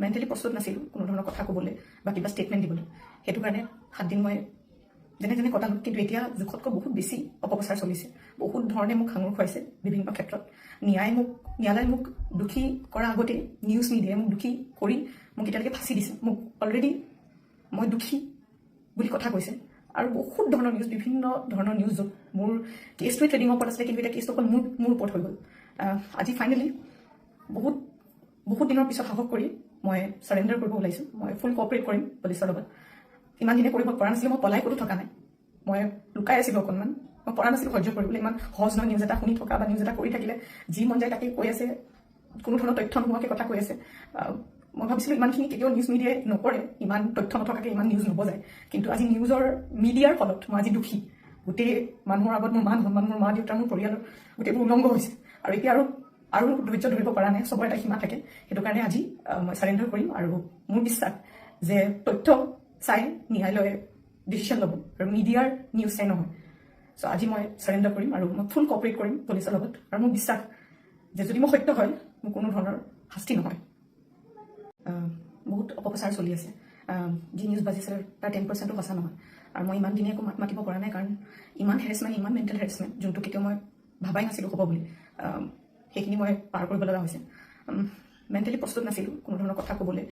Mentally প্ৰস্তুত নাছিলোঁ কোনো ধৰণৰ কথা ক'বলৈ বা কিবা ষ্টেটমেণ্ট দিবলৈ। সেইটো কাৰণে 7 দিন মই যেনে যেনে কটালোঁ, কিন্তু এতিয়া জোখতকৈ বহুত বেছি অপপ্ৰচাৰ চলিছে। বহুত ধৰণে মোক সাঙুৰ খুৱাইছে বিভিন্ন ক্ষেত্ৰত। ন্যায়ালয়ে মোক দোষী কৰাৰ আগতেই নিউজ মিডিয়াই মোক দোষী কৰি মোক এতিয়ালৈকে ফাঁচি দিছে। মোক অলৰেডি মই দোষী বুলি কথা কৈছে আৰু বহুত ধৰণৰ নিউজ, বিভিন্ন ধৰণৰ নিউজ য'ত মোৰ কেছটোৱে ট্ৰেডিঙৰ ওপৰত আছিলে, কিন্তু এতিয়া কেছটো অকল মোৰ ওপৰত হৈ গ'ল। আজি ফাইনেলি বহুত দিনৰ পিছত সাহস কৰি মই চাৰেণ্ডাৰ কৰিব ওলাইছোঁ। মই ফুল কঅপাৰেট কৰিম পুলিচৰ লগত। ইমান দিনে কৰিব পৰা নাছিলোঁ, মই পলাই ক'তো থকা নাই, মই লুকাই আছিলোঁ অকণমান, মই পৰা নাছিলোঁ সহ্য কৰিবলৈ। ইমান সহজ নহয় নিউজ এটা শুনি থকা বা নিউজ এটা কৰি থাকিলে, যি মন যায় তাকে কৈ আছে, কোনো ধৰণৰ তথ্য নোহোৱাকৈ কথা কৈ আছে। মই ভাবিছিলোঁ ইমানখিনি কেতিয়াও নিউজ মিডিয়াই নকৰে, ইমান তথ্য নথকাকৈ ইমান নিউজ নবজায়, কিন্তু আজি মিডিয়াৰ ফলত মই আজি দোষী। গোটেই মানুহৰ আগত মোৰ মান সন্মান, মোৰ মা দেউতা, মোৰ পৰিয়ালৰ গোটেইবোৰ উলংঘ হৈছে। আৰু এতিয়া আৰু ধৈৰ্য ধৰিব পৰা নাই, চবৰে এটা সীমা থাকে। সেইটো কাৰণে আজি মই চাৰেণ্ডাৰ কৰিম আৰু মোৰ বিশ্বাস যে তথ্য চাই ন্যায়ালয়ে ডিচিশ্যন ল'ব আৰু মিডিয়াৰ নিউজ চাই নহয়। চ' আজি মই চাৰেণ্ডাৰ কৰিম আৰু মই ফুল কঅপাৰেট কৰিম পুলিচৰ লগত। আৰু মোৰ বিশ্বাস যে যদি মই সত্য হয়, মোৰ কোনো ধৰণৰ শাস্তি নহয়। বহুত অপপ্ৰচাৰ চলি আছে। যি নিউজ বাজিছে তাৰ 10%ও সঁচা নহয়। আৰু মই ইমান দিনে একো মাত মাতিব পৰা নাই, কাৰণ ইমান হেৰেচমেণ্ট, ইমান মেণ্টেল হেৰেচমেণ্ট, যোনটো কেতিয়াও মই ভাবাই নাছিলোঁ হ'ব বুলি, সেইখিনি মই পাৰ কৰিব লগা হৈছে। মেণ্টেলি প্ৰস্তুত নাছিলোঁ কোনো ধৰণৰ কথা ক'বলৈ